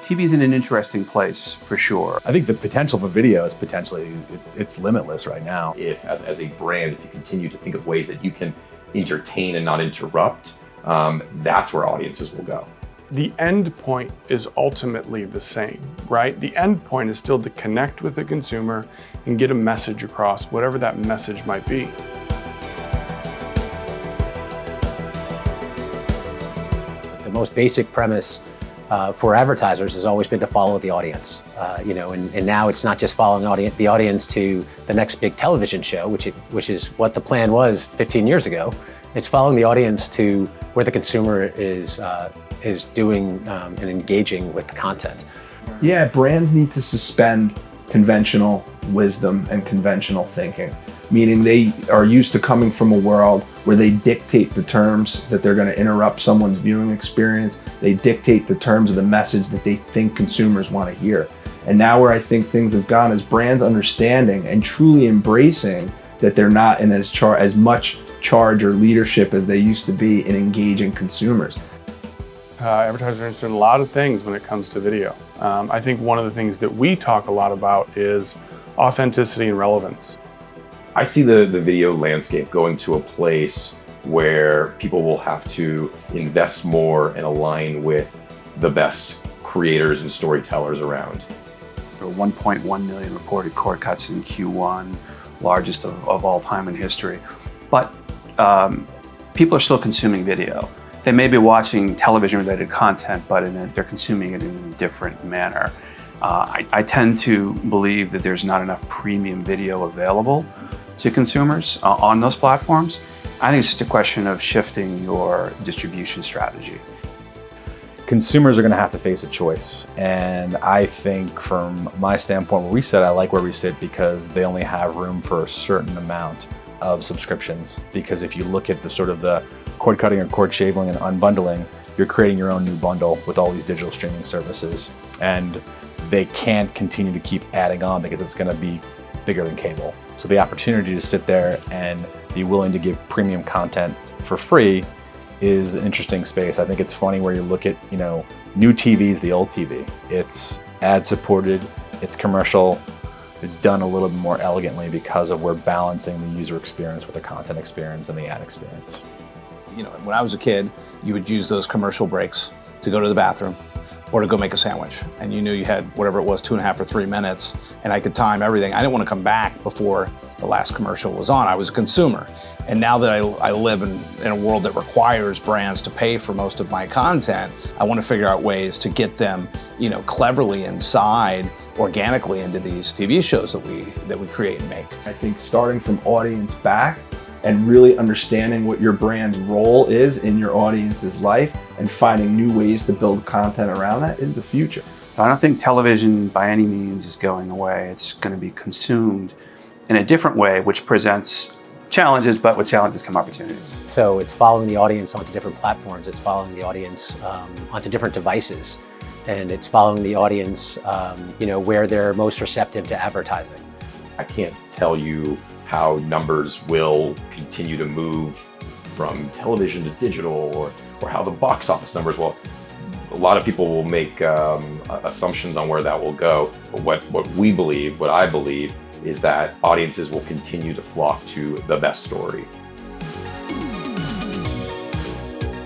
TV's in an interesting place for sure. I think the potential for video is it's limitless right now. If, as a brand, if you continue to think of ways that you can entertain and not interrupt, that's where audiences will go. The end point is ultimately the same, right? The end point is still to connect with the consumer and get a message across, whatever that message might be. The most basic premise for advertisers has always been to follow the audience, and now it's not just following the audience to the next big television show, which is what the plan was 15 years ago. It's following the audience to where the consumer is doing and engaging with the content. Yeah, brands need to suspend conventional wisdom and conventional thinking, meaning they are used to coming from a world where they dictate the terms that they're going to interrupt someone's viewing experience. They dictate the terms of the message that they think consumers want to hear. And now where I think things have gone is brands understanding and truly embracing that they're not in as much charge or leadership as they used to be in engaging consumers. Advertisers are interested in a lot of things when it comes to video. I think one of the things that we talk a lot about is authenticity and relevance. I see the video landscape going to a place where people will have to invest more and align with the best creators and storytellers around. There were 1.1 million reported cord cuts in Q1, largest of all time in history. But people are still consuming video. They may be watching television-related content, but they're consuming it in a different manner. I tend to believe that there's not enough premium video available to consumers on those platforms. I think it's just a question of shifting your distribution strategy. Consumers are going to have to face a choice, and I think from my standpoint, where we sit, I like where we sit because they only have room for a certain amount of subscriptions. Because if you look at the cord cutting or cord shaving and unbundling, you're creating your own new bundle with all these digital streaming services, and they can't continue to keep adding on because it's going to be bigger than cable. So the opportunity to sit there and be willing to give premium content for free is an interesting space. I think it's funny where you look at, new TV's the old TV. It's ad supported, it's commercial, it's done a little bit more elegantly because of we're balancing the user experience with the content experience and the ad experience. When I was a kid, you would use those commercial breaks to go to the bathroom or to go make a sandwich. And you knew you had whatever it was, 2.5 or 3 minutes, and I could time everything. I didn't want to come back before the last commercial was on. I was a consumer. And now that I live in a world that requires brands to pay for most of my content, I want to figure out ways to get them, cleverly inside, organically into these TV shows that we create and make. I think starting from audience back and really understanding what your brand's role is in your audience's life and finding new ways to build content around that is the future. I don't think television by any means is going away. It's going to be consumed in a different way, which presents challenges, but with challenges come opportunities. So it's following the audience onto different platforms. It's following the audience onto different devices. And it's following the audience, where they're most receptive to advertising. I can't tell you how numbers will continue to move from television to digital or how the box office numbers will. A lot of people will make assumptions on where that will go. But what I believe is that audiences will continue to flock to the best story.